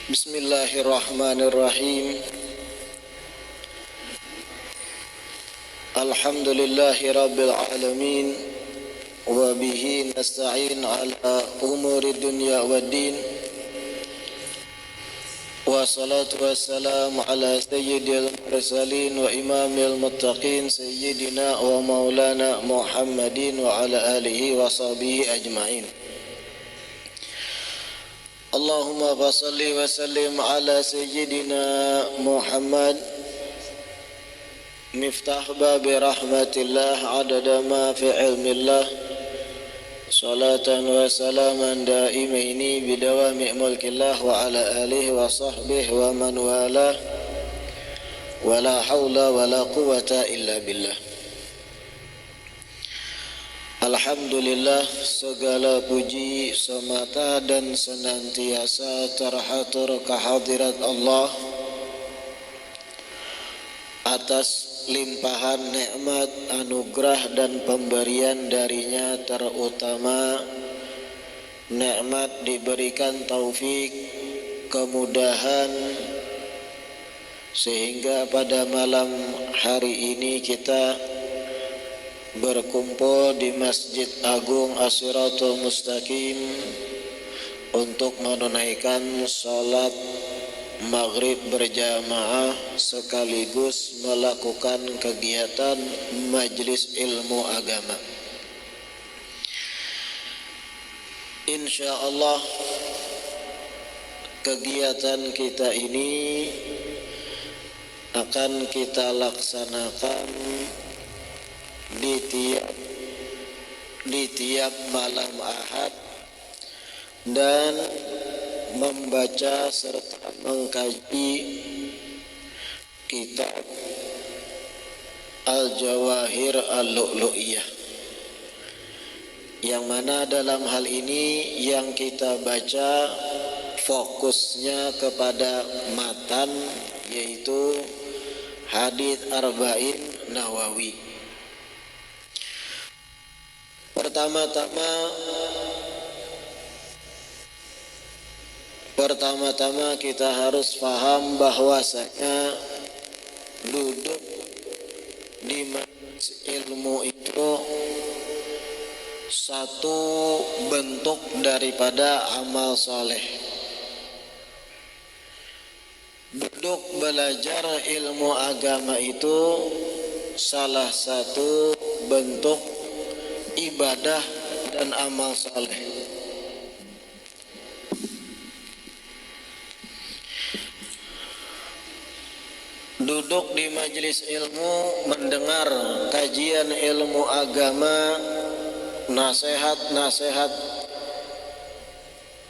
Bismillahirrahmanirrahim. Alhamdulillahi rabbil alamin. Wa bihi nasta'in ala umuri dunya waddin. Wa salatu wassalamu ala sayyidil mursalin wa imamil muttaqin sayyidina wa maulana Muhammadin wa ala alihi wa sahbihi ajma'in. Allahumma salli wa sallim ala sayyidina Muhammad miftah babi rahmatillah adada ma fi ilmillah salatan wa salaman daimaini bidawami mulkillah wa ala alihi wa sahbihi wa man wala wa la hawla wa la quwata illa billah. Alhamdulillah, segala puji semata dan senantiasa terhatur kehadirat Allah atas limpahan nikmat, anugerah dan pemberian darinya, terutama nikmat diberikan taufik, kemudahan, sehingga pada malam hari ini kita berkumpul di Masjid Agung As-Siratul Mustaqim untuk menunaikan salat maghrib berjamaah sekaligus melakukan kegiatan majelis ilmu agama. Insyaallah kegiatan kita ini akan kita laksanakan di tiap malam Ahad dan membaca serta mengkaji kitab Al-Jawahir Al-Lu'lu'iyah, yang mana dalam hal ini yang kita baca fokusnya kepada matan, yaitu hadits Arba'in Nawawi. Pertama-tama kita harus paham bahwasanya duduk di majelis ilmu itu satu bentuk daripada amal soleh. Duduk belajar ilmu agama itu salah satu bentuk ibadah dan amal saleh. Duduk di majelis ilmu, mendengar kajian ilmu agama, nasihat-nasihat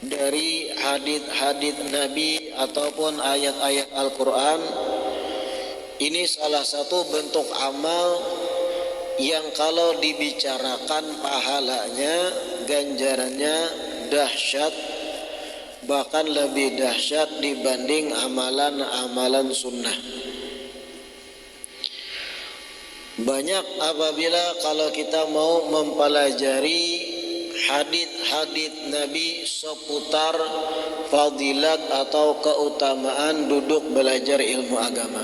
dari hadits-hadits Nabi ataupun ayat-ayat Al-Quran, ini salah satu bentuk amal yang kalau dibicarakan pahalanya, ganjarannya dahsyat, bahkan lebih dahsyat dibanding amalan-amalan sunnah. Banyak apabila kalau kita mau mempelajari hadits-hadits Nabi seputar fadilat atau keutamaan duduk belajar ilmu agama.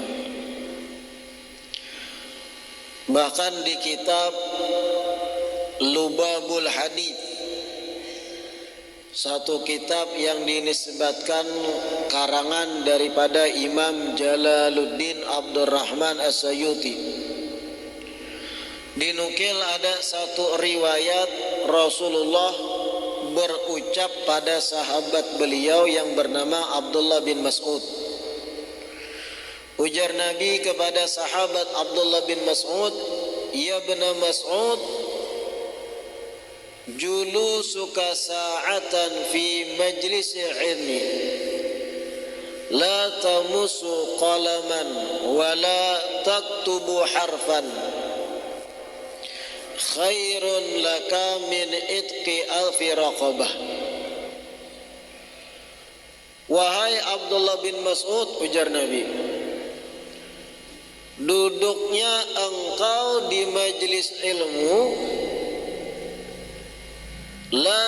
Bahkan di kitab Lubabul Hadits, satu kitab yang dinisbatkan karangan daripada Imam Jalaluddin Abdurrahman As-Sayuti, dinukil ada satu riwayat Rasulullah berucap pada sahabat beliau yang bernama Abdullah bin Mas'ud. Ujar Nabi kepada sahabat Abdullah bin Mas'ud, "Ya bin Mas'ud, julusuka sa'atan fi majlis ilmi, la tamusu qalaman wa la taktubu harfan, khairun laka min itqi alfi raqabah." Wahai Abdullah bin Mas'ud, ujar Nabi, duduknya engkau di majelis ilmu, la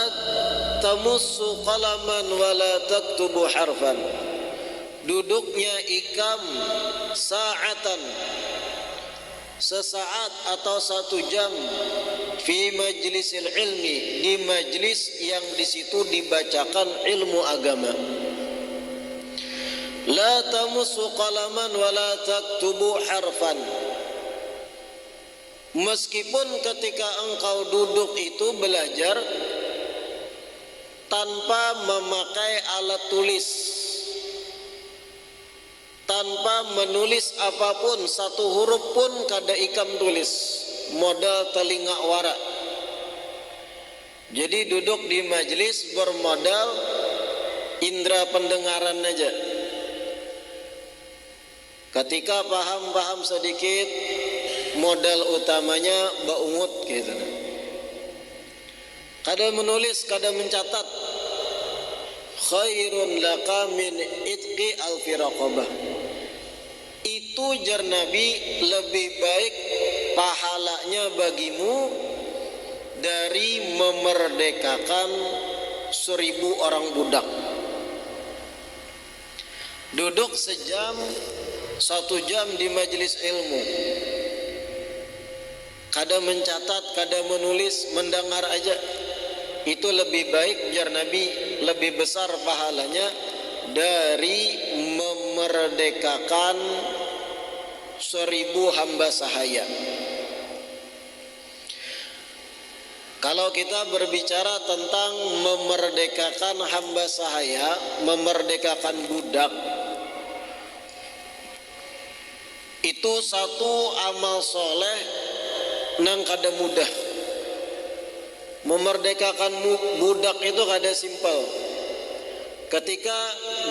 tamussu qalaman wa la taktubu harfan, duduknya ikam sa'atan, sesaat atau 1 jam, fi majlisil ilmi, di majlis yang di situ dibacakan ilmu agama. La tamussu qalaman wa la taktubu harfan. Meskipun ketika engkau duduk itu belajar tanpa memakai alat tulis, tanpa menulis apapun, 1 huruf pun kada ikam tulis, modal telinga wara. Jadi duduk di majlis bermodal indera pendengaran aja. Ketika paham sedikit, modal utamanya baungut gitu. Kada menulis, kada mencatat. Khairun laka min itqi alfi raqabah. Itu jar Nabi lebih baik pahalanya bagimu dari memerdekakan 1000 orang budak. Duduk sejam, 1 jam di majelis ilmu, kada mencatat, kada menulis, mendengar aja, itu lebih baik jar Nabi, lebih besar pahalanya dari memerdekakan 1000 hamba sahaya. Kalau kita berbicara tentang memerdekakan hamba sahaya, memerdekakan budak, itu satu amal soleh nang kada mudah. Memerdekakan budak itu kada simpel. Ketika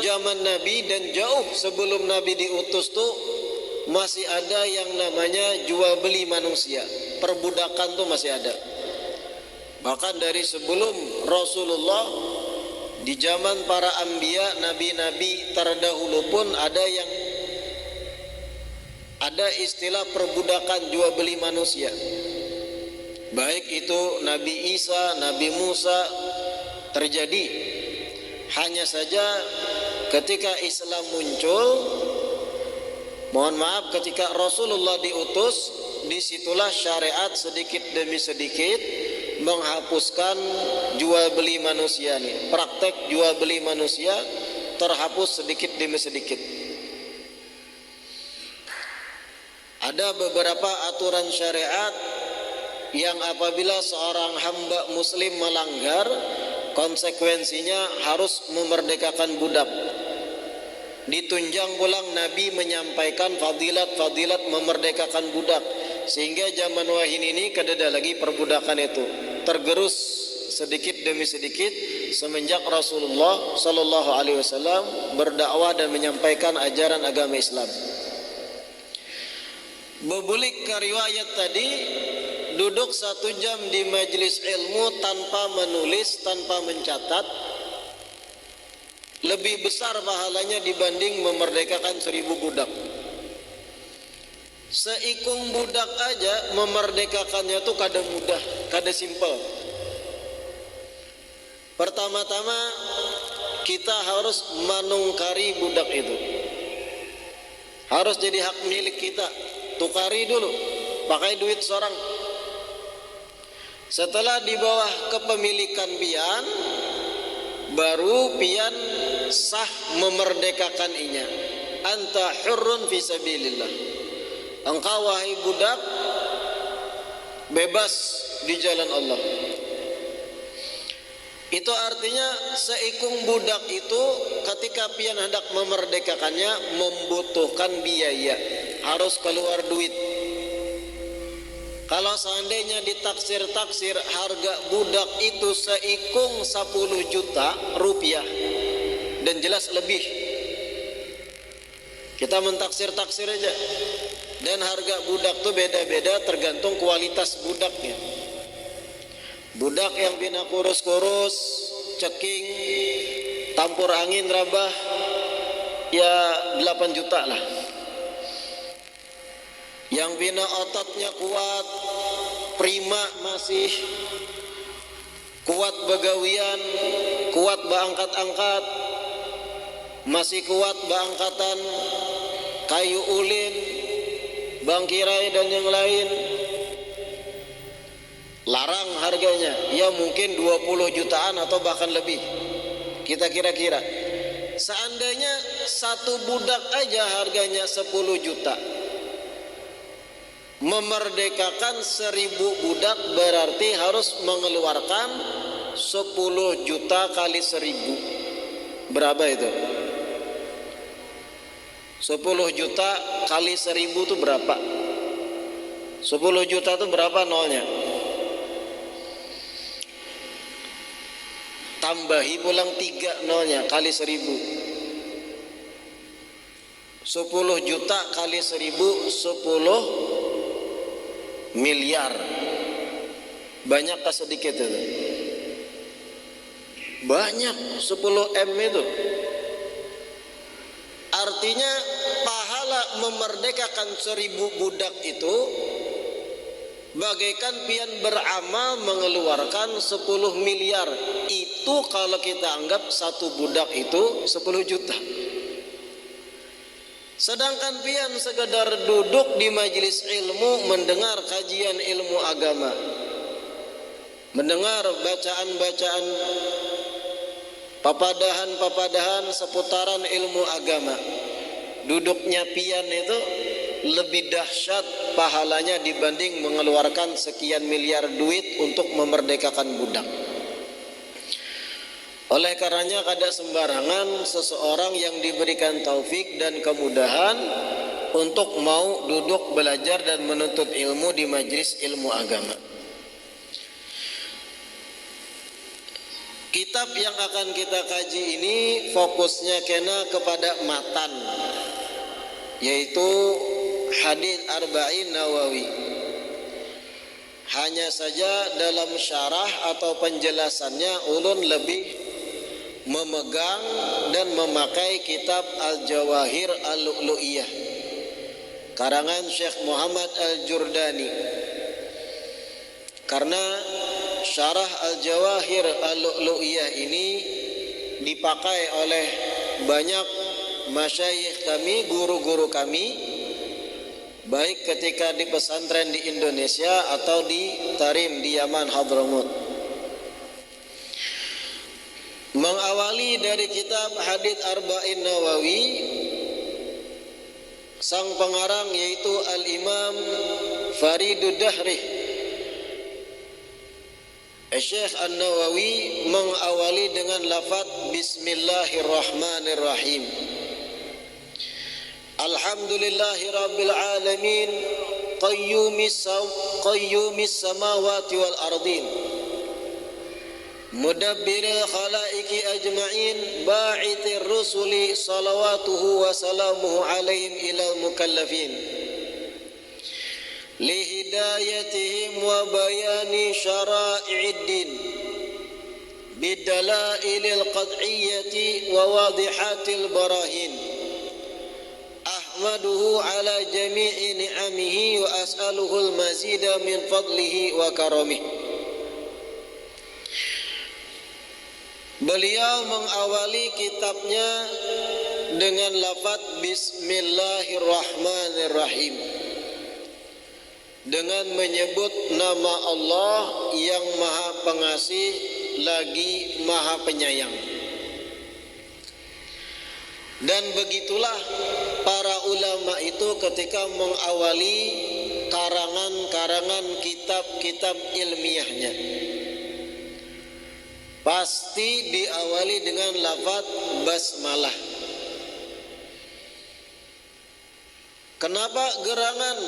zaman Nabi dan jauh sebelum Nabi diutus tuh masih ada yang namanya jual beli manusia. Perbudakan tuh masih ada. Bahkan dari sebelum Rasulullah, di zaman para anbiya, nabi-nabi terdahulu pun ada istilah perbudakan, jual beli manusia. Baik itu Nabi Isa, Nabi Musa terjadi. Hanya saja ketika Islam muncul, mohon maaf, ketika Rasulullah diutus, disitulah syariat sedikit demi sedikit menghapuskan jual beli manusia nih. Praktek jual beli manusia terhapus sedikit demi sedikit. Ada beberapa aturan syariat yang apabila seorang hamba muslim melanggar, konsekuensinya harus memerdekakan budak. Ditunjang pulang Nabi menyampaikan fadilat-fadilat memerdekakan budak, sehingga zaman wahyu ini kada ada lagi perbudakan itu, tergerus sedikit demi sedikit semenjak Rasulullah Sallallahu Alaihi Wasallam berdakwah dan menyampaikan ajaran agama Islam. Bebulik ke riwayat tadi, duduk 1 jam di majelis ilmu tanpa menulis, tanpa mencatat, lebih besar pahalanya dibanding memerdekakan 1000 budak. Seikung budak aja memerdekakannya tuh kada mudah, kada simpel. Pertama-tama kita harus menungkari budak itu, harus jadi hak milik kita. Tukari dulu, pakai duit seorang. Setelah di bawah kepemilikan pian, baru pian sah memerdekakan inya. Anta hurrun fi sabilillah. Engkau wahai budak bebas di jalan Allah. Itu artinya seikung budak itu ketika pian hendak memerdekakannya membutuhkan biaya, harus keluar duit. Kalau seandainya ditaksir-taksir harga budak itu seikung 10 juta rupiah, dan jelas lebih, kita mentaksir-taksir aja. Dan harga budak tuh beda-beda tergantung kualitas budaknya. Budak yang bina kurus-kurus, ceking, tampur angin rabah, ya 8 juta lah. Yang bina ototnya kuat, prima masih, kuat begawian, kuat beangkat-angkat, masih kuat bangkatan kayu ulin, bangkirai dan yang lain, larang harganya, ya mungkin 20 jutaan atau bahkan lebih. Kita kira-kira seandainya satu budak aja harganya 10 juta, memerdekakan 1000 budak berarti harus mengeluarkan 10 juta kali 1000. Berapa itu? 10 juta kali 1000 itu berapa? 10 juta itu berapa nolnya? Tambahi pulang 3 nolnya kali 1000. 10 juta kali 1000 10 miliar. Banyak atau sedikit itu? Banyak, 10 M itu. Artinya pahala memerdekakan 1000 budak itu bagaikan pian beramal mengeluarkan 10 miliar. Itu kalau kita anggap satu budak itu 10 juta. Sedangkan pian sekedar duduk di majelis ilmu mendengar kajian ilmu agama, mendengar bacaan-bacaan, papadahan-papadahan seputaran ilmu agama, duduknya pian itu lebih dahsyat pahalanya dibanding mengeluarkan sekian miliar duit untuk memerdekakan budak. Oleh karenanya kada sembarangan seseorang yang diberikan taufik dan kemudahan untuk mau duduk belajar dan menuntut ilmu di majelis ilmu agama. Kitab yang akan kita kaji ini fokusnya kena kepada matan, yaitu Hadits Arba'in Nawawi. Hanya saja dalam syarah atau penjelasannya ulun lebih memegang dan memakai kitab Al-Jawahir Al-Lu'lu'iyah karangan Syekh Muhammad Al-Jurdani, karena syarah Al-Jawahir Al-Lu'lu'iyah ini dipakai oleh banyak masyayikh kami, guru-guru kami, baik ketika di pesantren di Indonesia atau di Tarim di Yaman Hadramut. Mengawali dari kitab Hadits Arba'in Nawawi, sang pengarang yaitu Al-Imam Faridud Dahri, Syekh An-Nawawi mengawali dengan lafaz Bismillahirrahmanirrahim. Alhamdulillahi Rabbil Alamin, Qayyumis samawati wal ardin, Mudabbiril khalaiki ajma'in, Ba'ithir rusuli, salawatuhu wa salamuhu alaihim ilal mukallafin, lihidayatihim wa bayani syara'i'iddin, bidalailil qad'iyyati wa wadihatil barahin, ahmaduhu ala jami'i ni'amihi wa as'aluhul mazida min fadlihi wa karamih. Beliau mengawali kitabnya dengan lafaz Bismillahirrahmanirrahim, dengan menyebut nama Allah yang Maha Pengasih lagi Maha Penyayang. Dan begitulah para ulama itu ketika mengawali karangan-karangan kitab-kitab ilmiahnya, pasti diawali dengan lafaz basmalah. Kenapa gerangan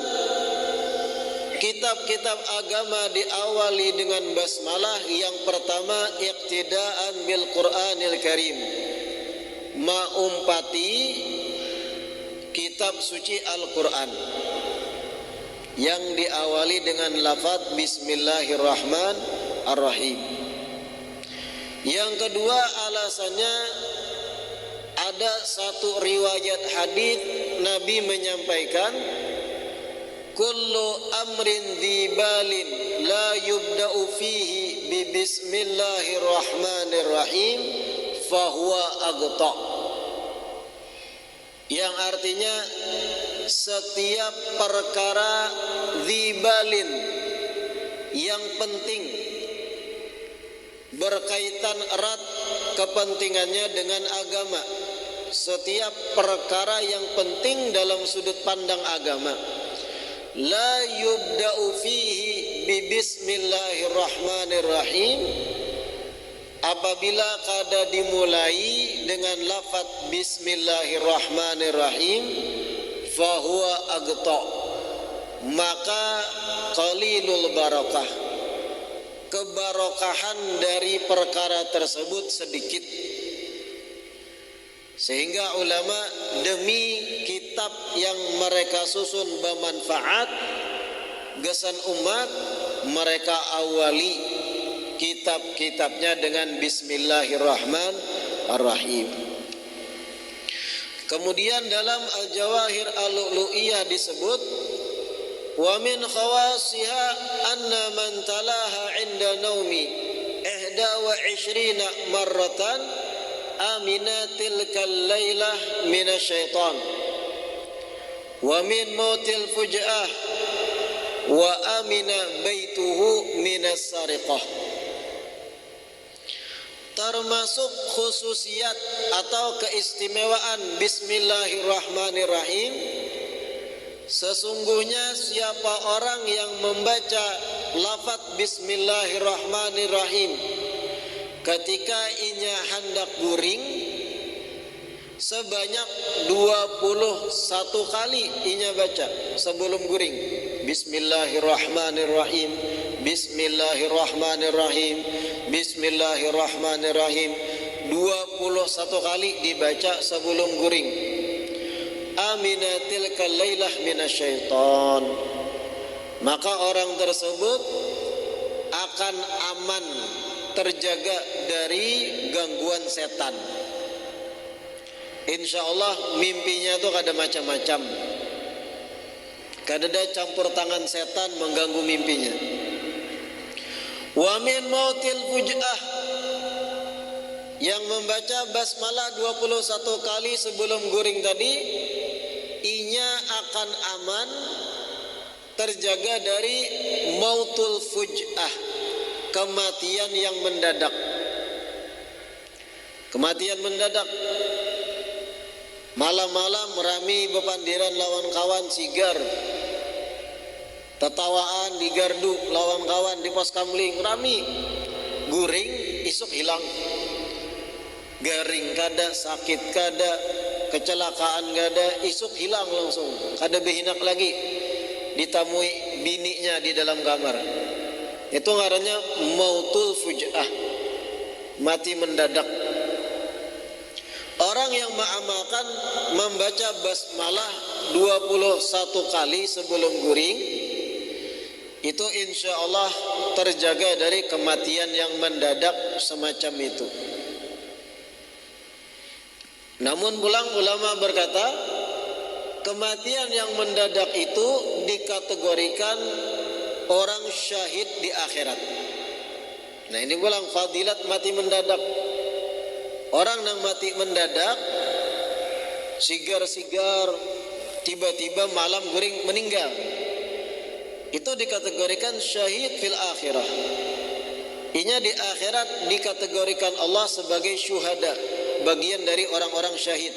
kitab-kitab agama diawali dengan basmalah? Yang pertama, iqtidaan bil Qur'anil Karim, maumpati kitab suci Al-Qur'an yang diawali dengan lafaz Bismillahirrahmanirrahim. Yang kedua, alasannya ada satu riwayat hadits Nabi menyampaikan, kullu amrin dzibalin la yubda'u fihi bi bismillahirrahmanirrahim fahuwa aghta. yang artinya setiap perkara dzibalin yang penting, berkaitan erat kepentingannya dengan agama. Setiap perkara yang penting dalam sudut pandang agama, la yubda'u fihi bi bismillahirrahmanirrahim, apabila kada dimulai dengan lafaz bismillahirrahmanirrahim, fahuwa agta, maka qalilul barakah, kebarokahan dari perkara tersebut sedikit. Sehingga ulama demi kitab yang mereka susun bermanfaat gesan umat, mereka awali kitab-kitabnya dengan bismillahirrahmanirrahim. Kemudian dalam Al-Jawahir Al-Lu'lu'iyah disebut, wa min khawasiha anna man talaha inda naumi 21 marratan amina tilkal laylah minasyaitan wa min mautil fuj'ah wa amina baituhu minas sariqah. Termasuk khususiat atau keistimewaan bismillahirrahmanirrahim, sesungguhnya siapa orang yang membaca lafaz bismillahirrahmanirrahim ketika inya hendak guring sebanyak 21 kali inya baca sebelum guring, bismillahirrahmanirrahim, bismillahirrahmanirrahim, bismillahirrahmanirrahim, 21 kali dibaca sebelum guring. Amina tilkal lailah minasyaitan, maka orang tersebut akan aman, terjaga dari gangguan setan. Insya Allah mimpinya tuh kada macam-macam, kada ada campur tangan setan mengganggu mimpinya. Wa min mautil fuj'ah, yang membaca basmalah 21 kali sebelum guring tadi, inya akan aman, terjaga dari mautul fuj'ah, kematian yang mendadak. Kematian mendadak, malam-malam rami bepandiran lawan kawan sigar, tetawaan di gardu lawan kawan di pos kamling, rami guring, isuk hilang, garing kada, sakit kada, kecelakaan kada, isuk hilang langsung, kada behinak lagi, ditamui bininya di dalam kamar. Itu ngarannya mautul fuj'ah, mati mendadak. Orang yang mengamalkan membaca basmalah 21 kali sebelum guring, itu insya Allah terjaga dari kematian yang mendadak semacam itu. Namun pulang ulama berkata, kematian yang mendadak itu dikategorikan orang syahid di akhirat. Nah ini pulang fadilat mati mendadak. Orang yang mati mendadak, sigar-sigar, tiba-tiba malam guring meninggal, itu dikategorikan syahid fil akhirah. Inya di akhirat dikategorikan Allah sebagai syuhada, bagian dari orang-orang syahid.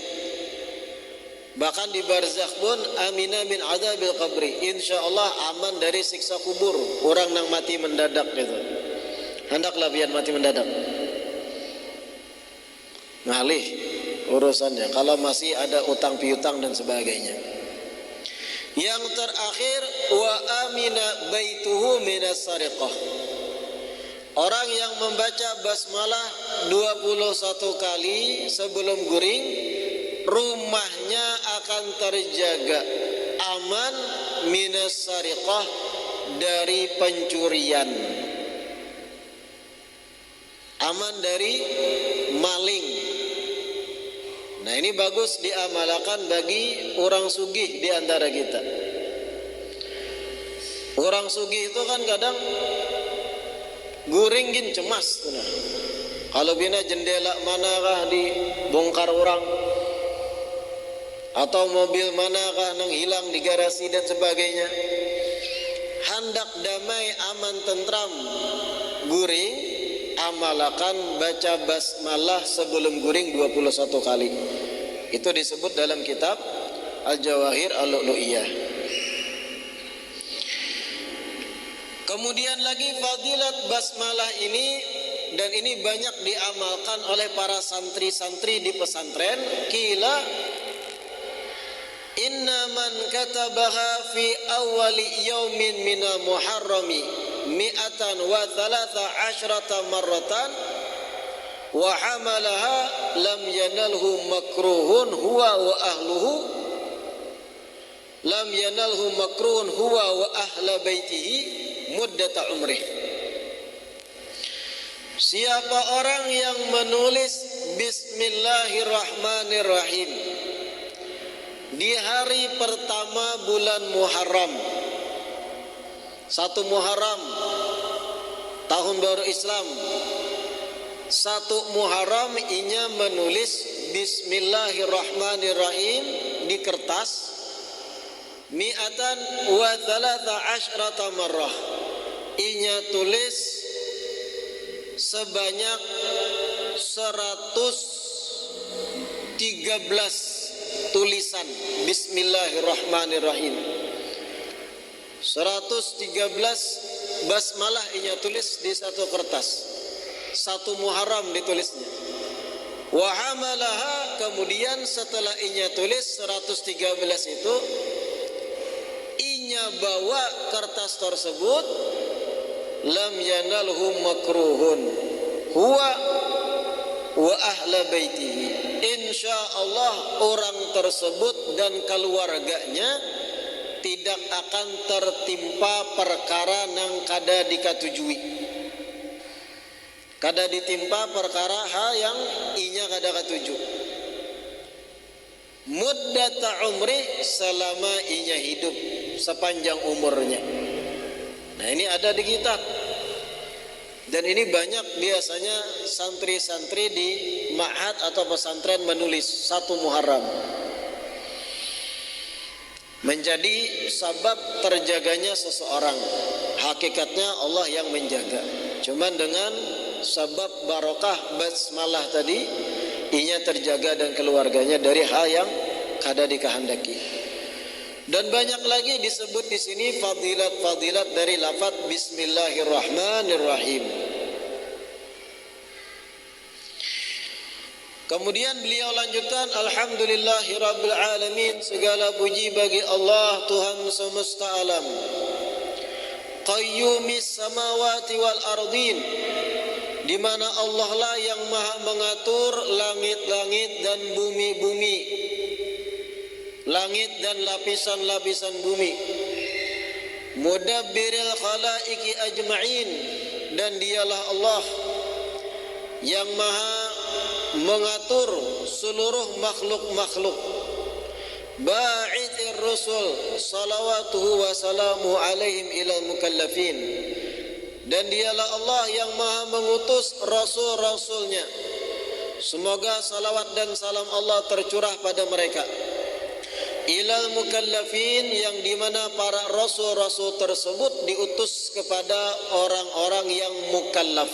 Bahkan di barzakh pun amina min adzabil qabri, insya Allah aman dari siksa kubur orang yang mati mendadak gitu. Hendaklah biar mati mendadak, ngalih urusannya kalau masih ada utang piutang dan sebagainya. Yang terakhir, wa amina baituhu minas sariqah, orang yang membaca basmalah 21 kali sebelum guring, rumahnya akan terjaga aman minas sariqah, dari pencurian, aman dari maling. Nah ini bagus diamalkan bagi orang sugih di antara kita. Orang sugih itu kan kadang guring gin cemas tuh nah. Kalau bina jendela manakah dibongkar orang, atau mobil manakah nang hilang di garasi dan sebagainya. Hendak damai, aman, tentram, guring, amalakan baca basmalah sebelum guring 21 kali. Itu disebut dalam kitab Al-Jawahir Al-Lu'lu'iyah. Kemudian lagi fadilat basmalah ini, dan ini banyak diamalkan oleh para santri-santri di pesantren. Kila inna man katabaha fi awwali yaumin minal muharrami mi'atan wa thalatha asyrata marratan wa hamalaha lam yanalhu makruhun huwa wa ahluhu lam yanalhu makruhun huwa wa ahla baitihi muddata umrih. Siapa orang yang menulis Bismillahirrahmanirrahim di hari pertama bulan Muharram, 1 Muharram tahun baru Islam, 1 Muharram inya menulis Bismillahirrahmanirrahim di kertas mi'atan wa thalatha asyrata marrah, inya tulis sebanyak 113 tulisan Bismillahirrahmanirrahim. 113 basmalah inya tulis di satu kertas, 1 Muharram ditulisnya. Wa hamalaha, kemudian setelah inya tulis 113 itu, inya bawa kertas tersebut, lam yanalhu makruhun huwa wa ahla baitihi, insyaallah orang tersebut dan keluarganya tidak akan tertimpa perkara nang kada dikatujui, kada ditimpa perkara hal yang inya kada katuju. Muddata umri, selama inya hidup, sepanjang umurnya. Nah, ini ada di kitab. Dan ini banyak biasanya santri-santri di ma'had atau pesantren menulis 1 Muharram. Menjadi sabab terjaganya seseorang. Hakikatnya Allah yang menjaga. Cuman dengan sabab barokah basmalah tadi, inya terjaga dan keluarganya dari hal yang kada dikehendaki. Dan banyak lagi disebut di sini fadilat-fadilat dari lafaz Bismillahirrahmanirrahim. Kemudian beliau lanjutkan, Alhamdulillahirabbil alamin, segala puji bagi Allah Tuhan semesta alam. Qayyumis samawati wal ardin, di mana Allah lah yang maha mengatur langit-langit dan bumi-bumi, langit dan lapisan-lapisan bumi. Mudabbiril khalaiqi ajma'in, dan dialah Allah yang maha mengatur seluruh makhluk-makhluk. Ba'ithir rusul salawatuhu wa salamuhu alaihim ilal mukallafin, dan dialah Allah yang maha mengutus rasul-rasulnya, semoga salawat dan salam Allah tercurah pada mereka. Ilal mukallafin, yang dimana para rasul-rasul tersebut diutus kepada orang-orang yang mukallaf,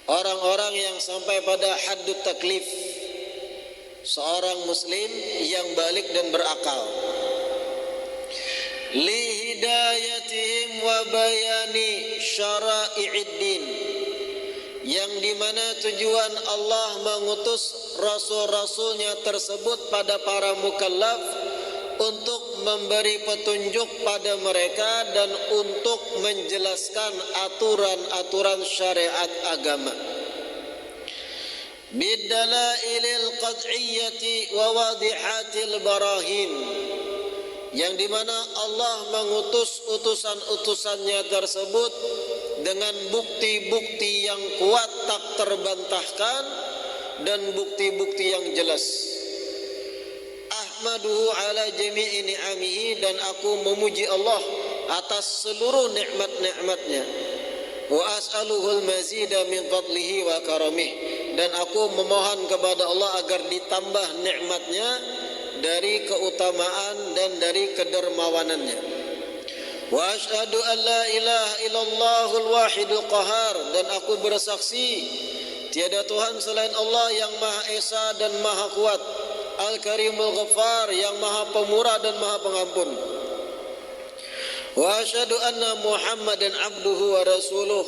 orang-orang yang sampai pada haddut taklif, seorang muslim yang balik dan berakal. Li hidayatihim wa bayani syara'i'id din, yang dimana tujuan Allah mengutus rasul-rasulnya tersebut pada para mukallaf untuk memberi petunjuk pada mereka dan untuk menjelaskan aturan-aturan syariat agama. Bidalailil qad'iyyati wa wadihatil barahin, yang dimana Allah mengutus utusan-utusannya tersebut dengan bukti-bukti yang kuat tak terbantahkan dan bukti-bukti yang jelas. Ahmaduhu ala jami'i ni'amihi, dan aku memuji Allah atas seluruh nikmat-nikmatnya. Wa as'aluhul mazida min fadlihi wa karamih, dan aku memohon kepada Allah agar ditambah nikmatnya dari keutamaan dan dari kedermawanannya. Wa asyhadu an la ilaha illallahul wahidul qahar, dan aku bersaksi tiada Tuhan selain Allah yang Maha Esa dan Maha Kuat, Al-Karimul Ghaffar, yang Maha Pemurah dan Maha Pengampun. Wa asyhadu anna Muhammadan abduhu wa rasuluh,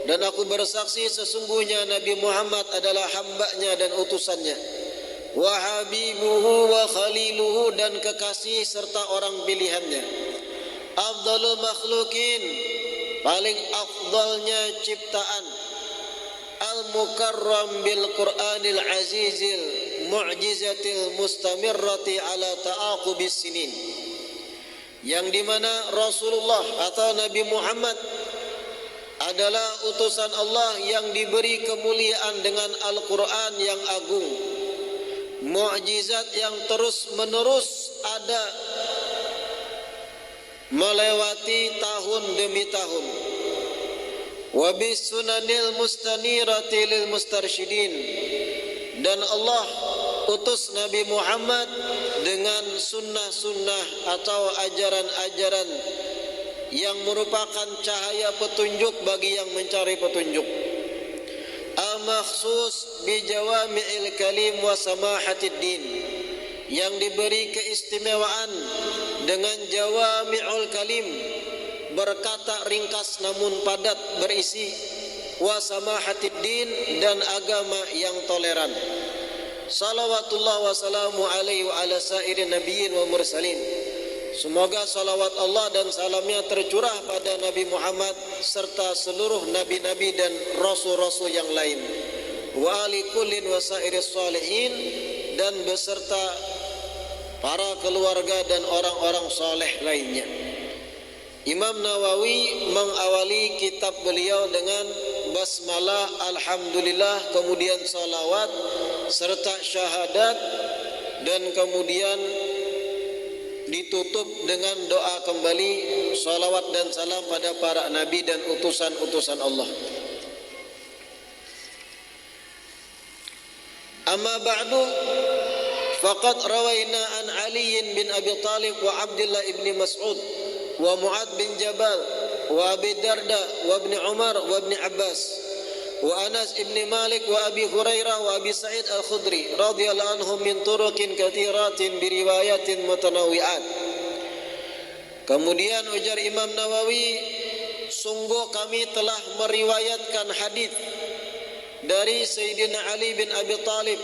dan aku bersaksi sesungguhnya Nabi Muhammad adalah hambanya dan utusannya. Wa habibuhu wa khaliluhu, dan kekasih serta orang pilihannya. Afdalul makhlukin, paling afdalnya ciptaan. Al-mukarram bil Qur'anil azizil mu'jizatil mustamirrati ala ta'aqubis sinin, yang dimana Rasulullah atau Nabi Muhammad adalah utusan Allah yang diberi kemuliaan dengan Al-Quran yang agung, mukjizat yang terus menerus ada melewati tahun demi tahun. Wa bis sunanil mustanirati lil mustarsyidin, dan Allah utus Nabi Muhammad dengan sunnah-sunnah atau ajaran-ajaran yang merupakan cahaya petunjuk bagi yang mencari petunjuk. Al-makhsus bi jawami'il kalim wa samahatid din, yang diberi keistimewaan dengan jawami'ul kalim, berkata ringkas namun padat berisi, wa samahatid din, dan agama yang toleran. Salawatullah wa salamu alaihi wa ala sairin nabiyyin wa mursalin. Semoga salawat Allah dan salamnya tercurah pada Nabi Muhammad serta seluruh nabi-nabi dan rasul-rasul yang lain. Wa ali kullin wa sairis salihin, dan beserta para keluarga dan orang-orang soleh lainnya. Imam Nawawi mengawali kitab beliau dengan basmalah, alhamdulillah, kemudian salawat serta syahadat, dan kemudian ditutup dengan doa kembali, salawat dan salam pada para nabi dan utusan-utusan Allah. Amma ba'du, faqad rawaina an Ali bin Abi Talib wa Abdullah ibn Mas'ud wa Mu'ad bin Jabal wa Abi Darda wa Ibn Umar wa Ibn Abbas wa Anas ibn Malik wa Abi Hurairah wa Abi Sa'id al-Khudri radhiyallahu anhum min turuqin katsiratin bi riwayatin mutanawwi'at. Kemudian ujar Imam Nawawi, sungguh kami telah meriwayatkan hadis dari Sayyidina Ali bin Abi Talib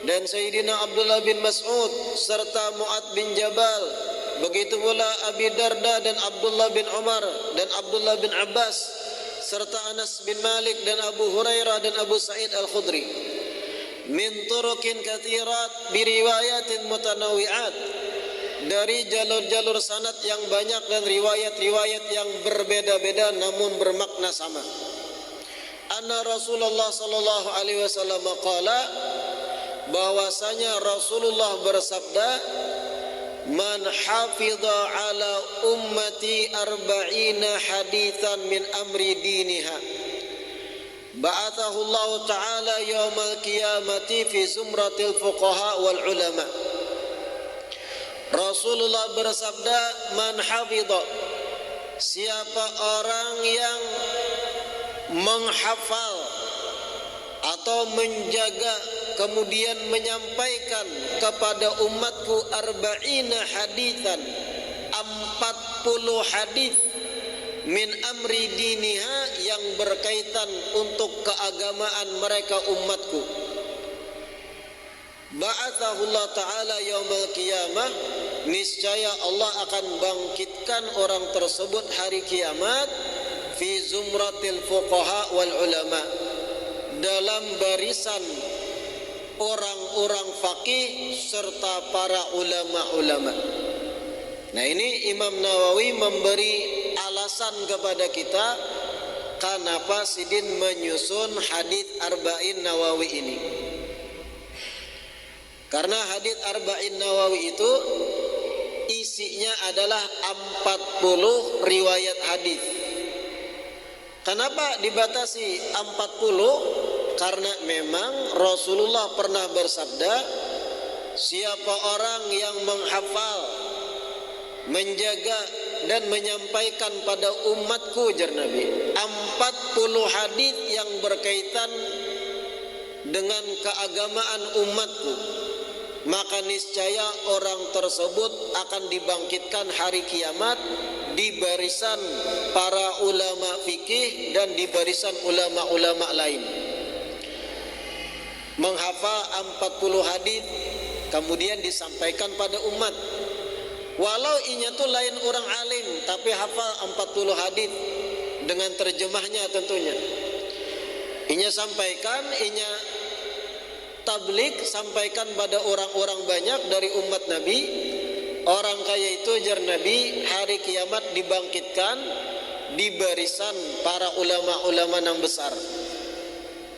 dan Sayyidina Abdullah bin Mas'ud serta Mu'ad bin Jabal, begitu pula Abi Darda dan Abdullah bin Umar dan Abdullah bin Abbas serta Anas bin Malik dan Abu Hurairah dan Abu Sa'id al-Khudri, min turukin katsirat bi riwayatin mutanawwi'at, dari jalur-jalur sanad yang banyak dan riwayat-riwayat yang berbeda-beda namun bermakna sama. Anna Rasulullah sallallahu alaihi wasallam qala, bahwasanya Rasulullah bersabda, man hafidha ala ummati arba'ina hadithan min amri diniha ba'athahu Allah ta'ala yawmal qiyamati fi zumratil fuqaha wal ulama. Rasulullah bersabda, man hafidha, siapa orang yang menghafal atau menjaga kemudian menyampaikan kepada umatku arba'ina hadithan, 40 hadis min amri diniha, yang berkaitan untuk keagamaan mereka umatku. Ba'athahullah ta'ala yaumal qiyamah, niscaya Allah akan bangkitkan orang tersebut hari kiamat, fi zumratil fuqaha wal ulama, dalam barisan orang-orang faqih serta para ulama-ulama. Nah, ini Imam Nawawi memberi alasan kepada kita kenapa Sidin menyusun hadis Arba'in Nawawi ini. Karena hadis Arba'in Nawawi itu isinya adalah 40 riwayat hadis. Kenapa dibatasi 40? karena memang Rasulullah pernah bersabda, siapa orang yang menghafal, menjaga dan menyampaikan pada umatku, jar Nabi, 40 hadis yang berkaitan dengan keagamaan umatku, maka niscaya orang tersebut akan dibangkitkan hari kiamat di barisan para ulama fikih dan di barisan ulama-ulama lain. Menghafal 40 hadis kemudian disampaikan pada umat. Walau inya tuh lain orang alim, tapi hafal 40 hadis dengan terjemahnya tentunya. Inya sampaikan, inya tablik, sampaikan pada orang-orang banyak dari umat Nabi. Orang kaya itu, jar Nabi, hari kiamat dibangkitkan di barisan para ulama-ulama yang besar,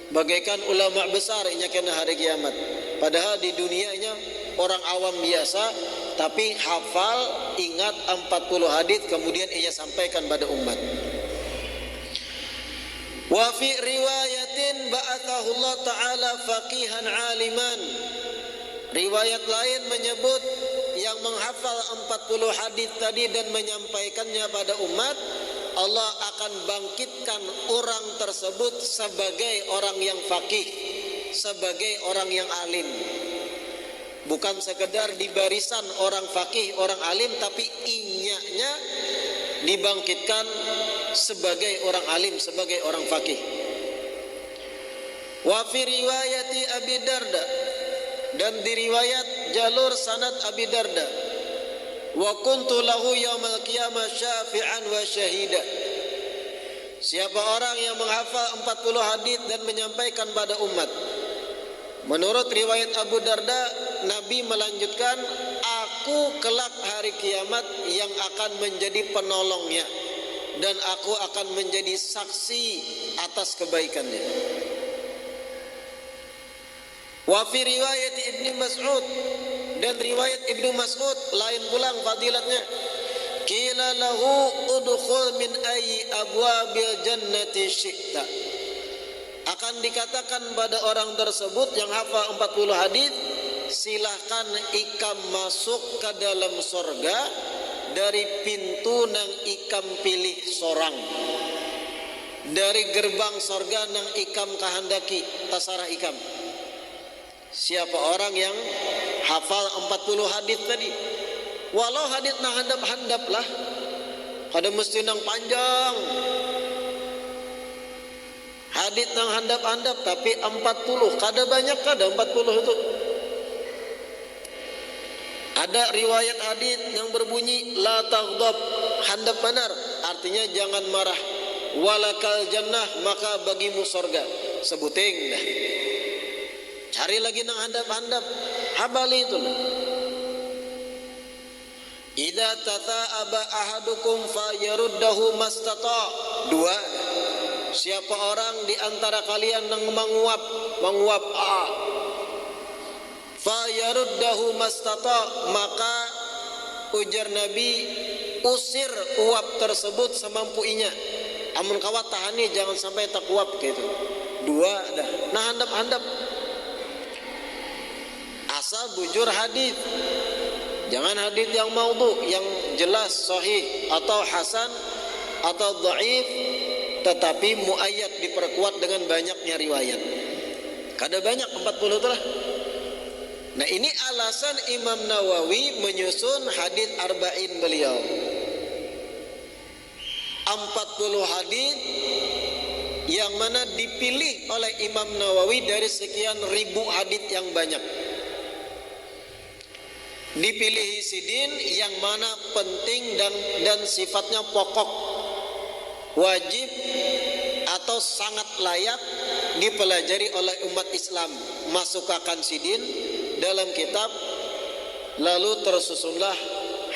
bagaikan ulama besar inya kena hari kiamat. Padahal di dunianya orang awam biasa, tapi hafal, ingat 40 hadis kemudian ia sampaikan pada umat. Wa fi riwayatin ba'athahu Allah Ta'ala faqihan aliman. Riwayat lain menyebut yang menghafal 40 hadis tadi dan menyampaikannya pada umat, Allah akan bangkitkan orang tersebut sebagai orang yang faqih, sebagai orang yang alim. Bukan sekedar di barisan orang faqih, orang alim, tapi inyanya dibangkitkan sebagai orang alim, sebagai orang faqih. Wa fi riwayati Abi Darda, dan di riwayat jalur sanad Abi Darda, wa kuntu lahu yaumal qiyamah syafi'an wa syahida. Siapa orang yang menghafal 40 hadis dan menyampaikan pada umat, menurut riwayat Abu Darda, Nabi melanjutkan, aku kelak hari kiamat yang akan menjadi penolongnya dan aku akan menjadi saksi atas kebaikannya. Wa fi riwayat Ibnu Mas'ud, dan riwayat Ibnu Mas'ud lain pulang fadilatnya, qila lahu udkhul min ayyi abwabil jannati syi'ta. Akan dikatakan pada orang tersebut yang hafal 40 hadis, silahkan ikam masuk ke dalam sorga dari pintu nang ikam pilih sorang, dari gerbang sorga nang ikam kahandaki, tasarah ikam. Siapa orang yang hafal 40 hadis tadi, walau hadis nang handap-handap lah, kada mesti nang panjang, hadis nang handap-handap tapi 40, kada banyak, kada 40 itu. Ada riwayat hadis yang berbunyi la taghdab, handap benar, artinya jangan marah. Walakal jannah, maka bagimu sorga. Sebuting dah. Cari lagi nang handap-handap, habali itu. Idza tata'aba ahadukum fayaruddahu mastata. Dua. Siapa orang di antara kalian yang menguap fayaruddahu mastata, maka ujar Nabi, usir uap tersebut semampu inya. Amun kawat tahani jangan sampai tak uap gitu. Dua dah. Nah handap-handap. Asal bujur hadis. Jangan hadis yang maudhu, yang jelas sahih atau hasan atau dhaif, tetapi muayyad, diperkuat dengan banyaknya riwayat. Kada banyak 40 itulah. Nah ini alasan Imam Nawawi menyusun hadis arba'in beliau. 40 hadis yang mana dipilih oleh Imam Nawawi dari sekian ribu hadis yang banyak. Dipilih sidin yang mana penting dan sifatnya pokok, wajib atau sangat layak dipelajari oleh umat Islam, masukkan sidin dalam kitab. Lalu tersusunlah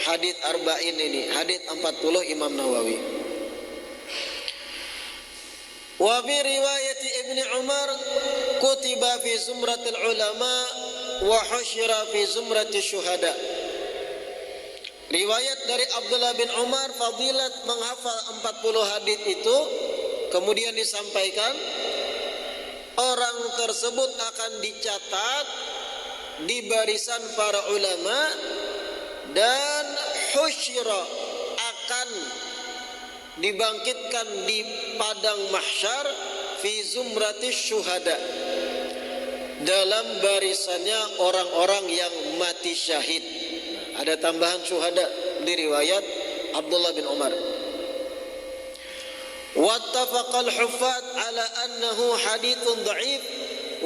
hadis arba'in ini, hadis 40 Imam Nawawi. Wa fi riwayat Ibnu Umar kutiba fi zumratil ulama wa husyira fi zumratil syuhada. Riwayat dari Abdullah bin Umar fadilat menghafal 40 hadis itu kemudian disampaikan, orang tersebut akan dicatat di barisan para ulama dan husyira, akan dibangkitkan di padang mahsyar fi zumratis syuhada, dalam barisannya orang-orang yang mati syahid. Ada tambahan syuhada di riwayat Abdullah bin Umar. Wattafaqal huffaz ala annahu haditsun dha'if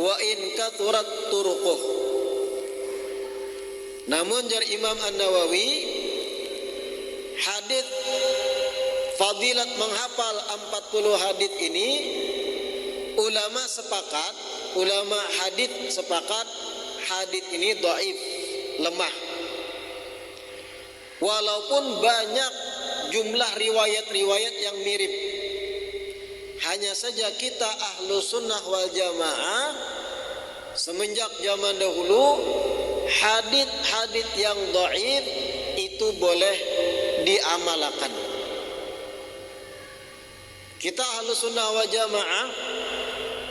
wa in kathurat turuquh. Namun jar Imam An-Nawawi, hadis fadilat menghafal 40 hadis ini, ulama hadis sepakat hadis ini dhaif, lemah. Walaupun banyak jumlah riwayat-riwayat yang mirip, hanya saja kita ahlu sunnah wal jamaah semenjak zaman dahulu, hadis-hadis yang dhaif itu boleh diamalkan. Kita ahlu sunnah wal jamaah,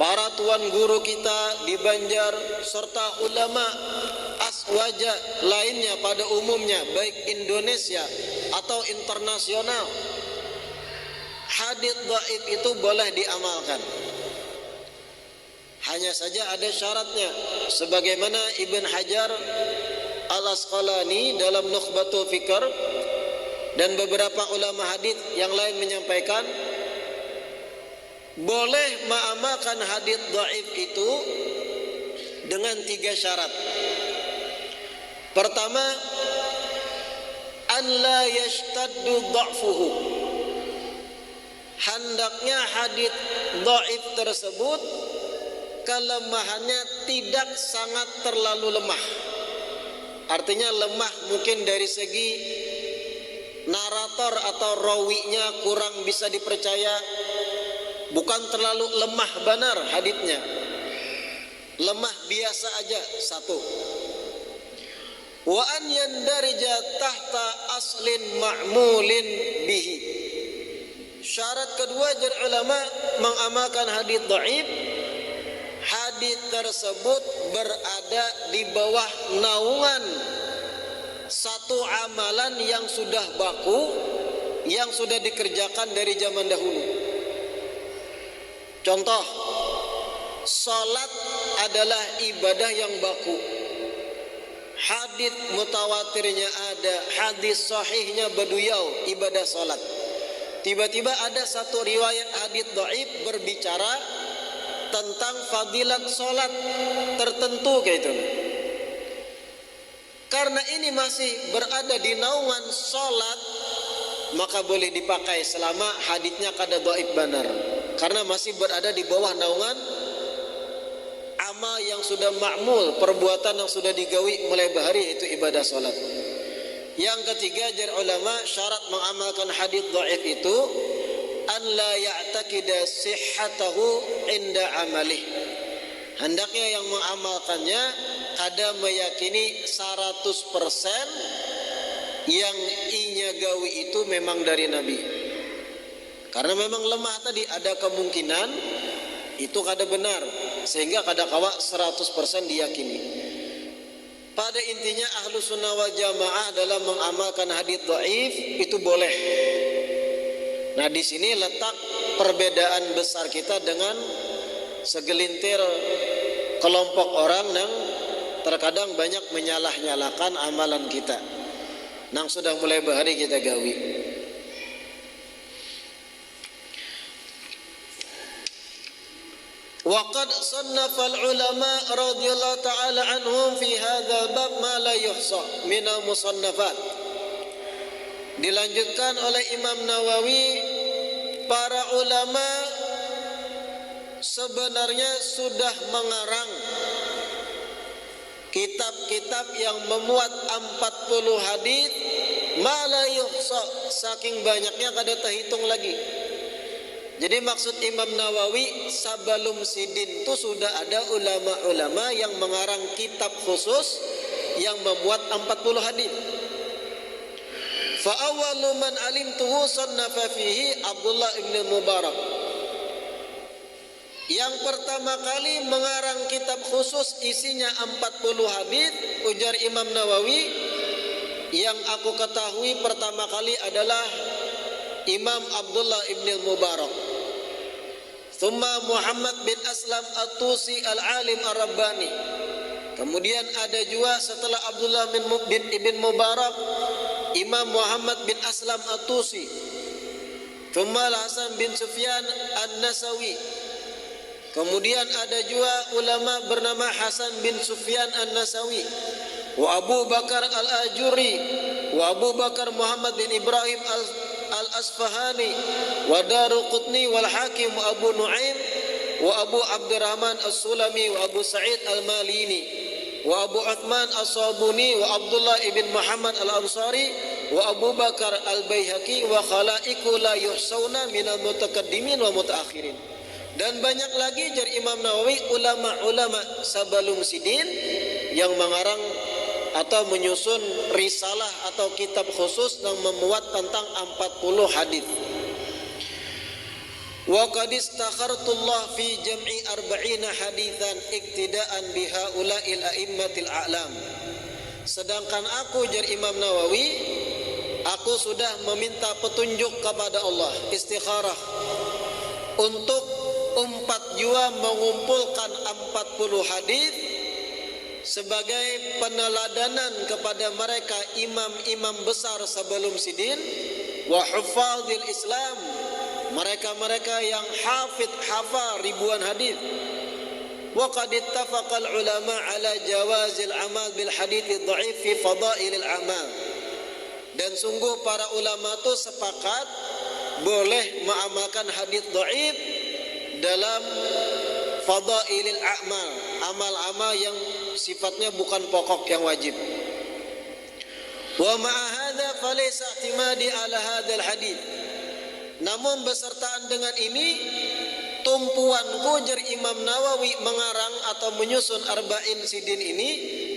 para tuan guru kita di Banjar serta ulama aswaja lainnya pada umumnya, baik Indonesia atau internasional, hadits dhaif itu boleh diamalkan. Hanya saja ada syaratnya, sebagaimana Ibn Hajar Al-Asqalani dalam Nukhbatul Fikr dan beberapa ulama hadits yang lain menyampaikan, boleh mengamalkan hadits dhaif itu dengan 3 syarat. Pertama, an la yashtaddu dha'fuhu. Hendaknya hadits dhaif tersebut kelemahannya tidak sangat terlalu lemah. Artinya lemah mungkin dari segi narator atau rawinya kurang bisa dipercaya, bukan terlalu lemah benar haditsnya, lemah biasa aja, satu. Wa an yandarija tahta aslin ma'mulin bihi. Syarat kedua jar ulama mengamalkan hadits dhaif, hadits tersebut berada di bawah naungan satu amalan yang sudah baku, yang sudah dikerjakan dari zaman dahulu. Contoh, salat adalah ibadah yang baku, hadits mutawatirnya ada, hadis sahihnya berduyau ibadah salat. Tiba-tiba ada satu riwayat hadits dhaif berbicara tentang fadilat salat tertentu kayak itu. Karena ini masih berada di naungan salat, maka boleh dipakai selama haditsnya kada dhaif benar. Karena masih berada di bawah naungan amal yang sudah ma'mul, perbuatan yang sudah digawi mulai bahari, yaitu ibadah salat. Yang ketiga jar ulama, syarat mengamalkan hadits dhaif itu an la ya'taqida sihhatahu inda amalih. Hendaknya yang mengamalkannya kada meyakini 100% yang inya gawi itu memang dari Nabi. Karena memang lemah tadi, ada kemungkinan itu kada benar, sehingga kada kawa 100% diyakini. Pada intinya ahlu sunnah wal jamaah dalam mengamalkan hadits dhaif itu boleh. Nah, di sini letak perbedaan besar kita dengan segelintir kelompok orang yang terkadang banyak menyalah-nyalakan amalan kita. Nang sudah mulai bahari kita gawi. Waqad sannafa al-ulama radhiyallahu ta'ala anhum fi hadzal bab ma la yuhsa min al-musannafat. Dilanjutkan oleh Imam Nawawi, para ulama sebenarnya sudah mengarang kitab-kitab yang memuat 40 hadis ma la yuhsa, saking banyaknya kada terhitung lagi. Jadi maksud Imam Nawawi, sebelum sidin itu sudah ada ulama-ulama yang mengarang kitab khusus yang memuat 40 hadis. Fa awwalu man alimtuhu sannafa fihi Abdullah ibn Mubarak. Yang pertama kali mengarang kitab khusus isinya 40 hadis, ujar Imam Nawawi, yang aku ketahui pertama kali adalah Imam Abdullah ibn Mubarak. Thumma Muhammad bin Aslam At-Tusi Al-Alim Ar-Rabbani. Kemudian ada juga setelah Abdullah bin Ibn Mubarak, Imam Muhammad bin Aslam At-Tusi. Thumma Al-Hasan bin Sufyan An-Nasawi. Kemudian ada juga ulama bernama Hasan bin Sufyan An-Nasawi, wa Abu Bakar Al-Ajuri, wa Abu Bakar Muhammad bin Ibrahim Al-Asfahani, wa Daruqutni wal Hakim wa Abu Nuaim, wa Abu Abdurrahman As-Sulami, wa Abu Sa'id Al-Malini, wa Abu Uthman As-Sabuni, wa Abdullah ibn Muhammad Al-Ansari, wa Abu Bakar Al-Baihaqi, wa khalaiqu la yuhsawna minal mutakaddimin wa mutaakhirin. Dan banyak lagi jar Imam Nawawi ulama-ulama sebelum sidin yang mengarang atau menyusun risalah atau kitab khusus yang memuat tentang 40 hadis. Wa qad istakhartullah fi jam'i 40 haditsan iktidaan biha ulail a'immatil a'lam. Sedangkan aku jar Imam Nawawi, aku sudah meminta petunjuk kepada Allah, istikharah, untuk umat jua mengumpulkan 40 hadis sebagai peneladanan kepada mereka imam-imam besar sebelum sidin, wa hufadzil Islam, mereka-mereka yang hafal ribuan hadis. Wa qad ittafaqal ulama ala jawazil amal bil hadits dhaif fi fadailil amal. Dan sungguh para ulama itu sepakat boleh mengamalkan hadis dhaif dalam fadailil a'mal, amal-amal yang sifatnya bukan pokok yang wajib. Wa ma'a hadza falaysa i'timadi ala hadzal hadits. Namun besertaan dengan ini, tumpuanku jar Imam Nawawi mengarang atau menyusun arba'in sidin ini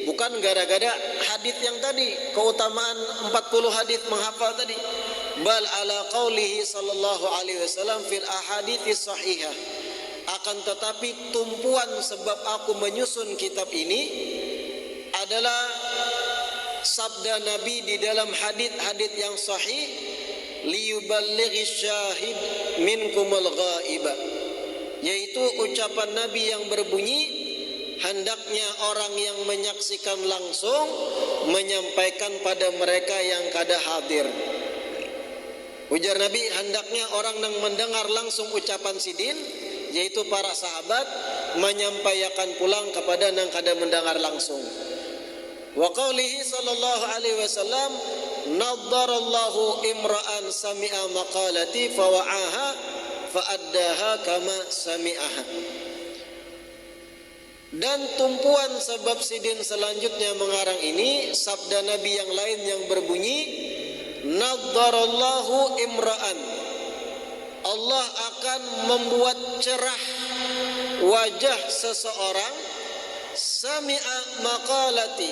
bukan gara-gara hadis yang tadi, keutamaan 40 hadis menghafal tadi, bal ala qaulihi sallallahu alaihi wasallam fil ahadits sahihah. Akan tetapi tumpuan sebab aku menyusun kitab ini adalah sabda Nabi di dalam hadis-hadis yang sahih, liyuballighi syahid minkumul ghaiba, yaitu ucapan Nabi yang berbunyi, hendaknya orang yang menyaksikan langsung menyampaikan pada mereka yang kada hadir. Ujar Nabi, hendaknya orang yang mendengar langsung ucapan sidin, yaitu para sahabat, menyampaikan pulang kepada yang kada mendengar langsung. Wa qaulihi sallallahu alaihi wasallam, naddarallahu imra'an sami'a maqalati fawa'aha fa'addaha kama sami'aha. Dan tumpuan sebab sidin selanjutnya mengarang ini sabda Nabi yang lain yang berbunyi, naddarallahu imra'an, Allah akan membuat cerah wajah seseorang, sami'a maqalati,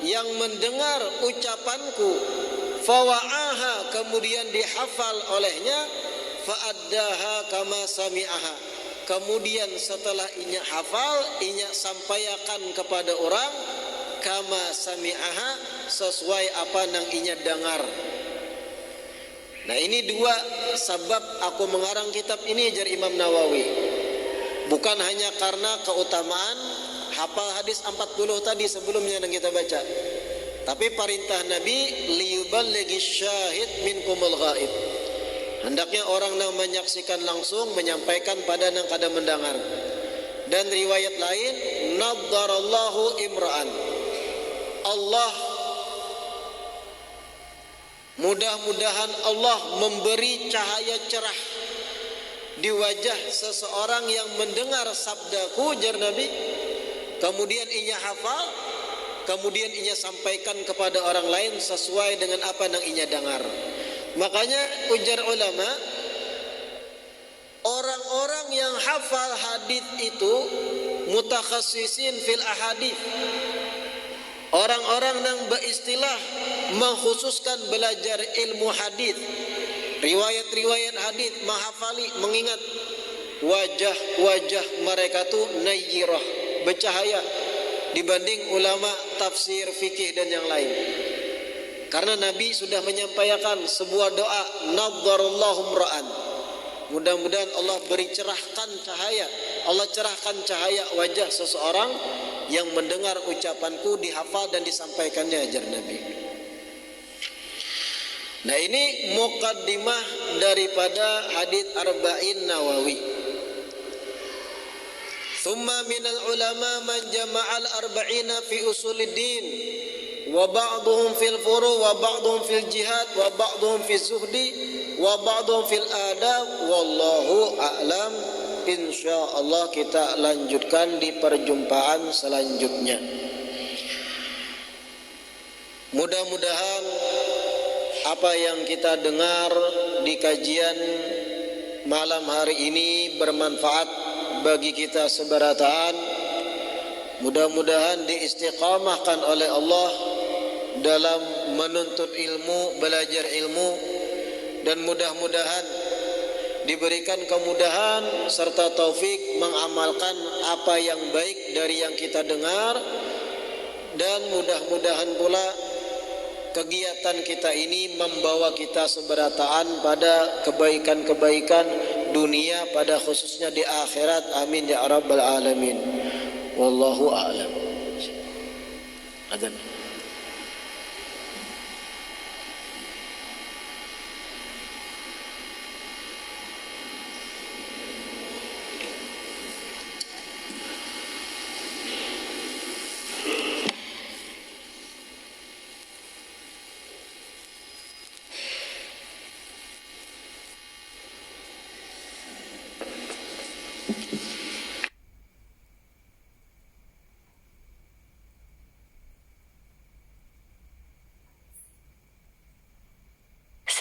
yang mendengar ucapanku, fawa'aha, kemudian dihafal olehnya, fa'addaha kama sami'aha, kemudian setelah inya hafal, inya sampaikan kepada orang, kama sami'aha, sesuai apa yang inya dengar. Nah, ini dua sebab aku mengarang kitab ini jar Imam Nawawi. Bukan hanya karena keutamaan hafal hadis 40 tadi sebelumnya yang kita baca, tapi perintah Nabi, liyuballighi syahid minkumul ghaib, hendaknya orang yang menyaksikan langsung menyampaikan pada yang kada mendengar. Dan riwayat lain, naddarallahu imra'an, Allah, mudah-mudahan Allah memberi cahaya cerah di wajah seseorang yang mendengar sabdaku, jar Nabi, kemudian inya hafal, kemudian inya sampaikan kepada orang lain sesuai dengan apa yang inya dengar. Makanya ujar ulama, orang-orang yang hafal hadis itu mutakhassisin fil ahadits, orang-orang yang beristilah mengkhususkan belajar ilmu hadis, riwayat-riwayat hadis, menghafali, mengingat. wajah-wajah mereka tuh nayyirah, bercahaya dibanding ulama tafsir, fikih dan yang lain. Karena Nabi sudah menyampaikan sebuah doa, nadharallahu ra'an. Mudah-mudahan Allah beri cerahkan cahaya, Allah cerahkan cahaya wajah seseorang yang mendengar ucapanku, dihafal dan disampaikannya, ajar Nabi. Nah, ini muqaddimah daripada hadits Arba'in Nawawi. Thumma minal ulama man jama'al arba'ina fi usuluddin wa ba'duhum fil furu' wa ba'duhum fil jihad wa ba'duhum fi zuhdi wa ba'duhum fil adab wallahu a'lam. Insyaallah kita lanjutkan di perjumpaan selanjutnya. Mudah-mudahan apa yang kita dengar di kajian malam hari ini bermanfaat bagi kita seberataan. Mudah-mudahan diistiqamahkan oleh Allah dalam menuntut ilmu, belajar ilmu, dan mudah-mudahan diberikan kemudahan serta taufik mengamalkan apa yang baik dari yang kita dengar, dan mudah-mudahan pula kegiatan kita ini membawa kita seberataan pada kebaikan-kebaikan dunia, pada khususnya di akhirat. Amin ya rabbal alamin. Wallahu a'lam. Adzan.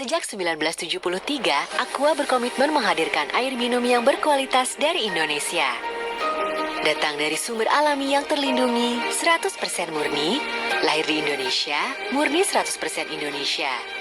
Sejak 1973, Aqua berkomitmen menghadirkan air minum yang berkualitas dari Indonesia. Datang dari sumber alami yang terlindungi, 100% murni, lahir di Indonesia, murni 100% Indonesia.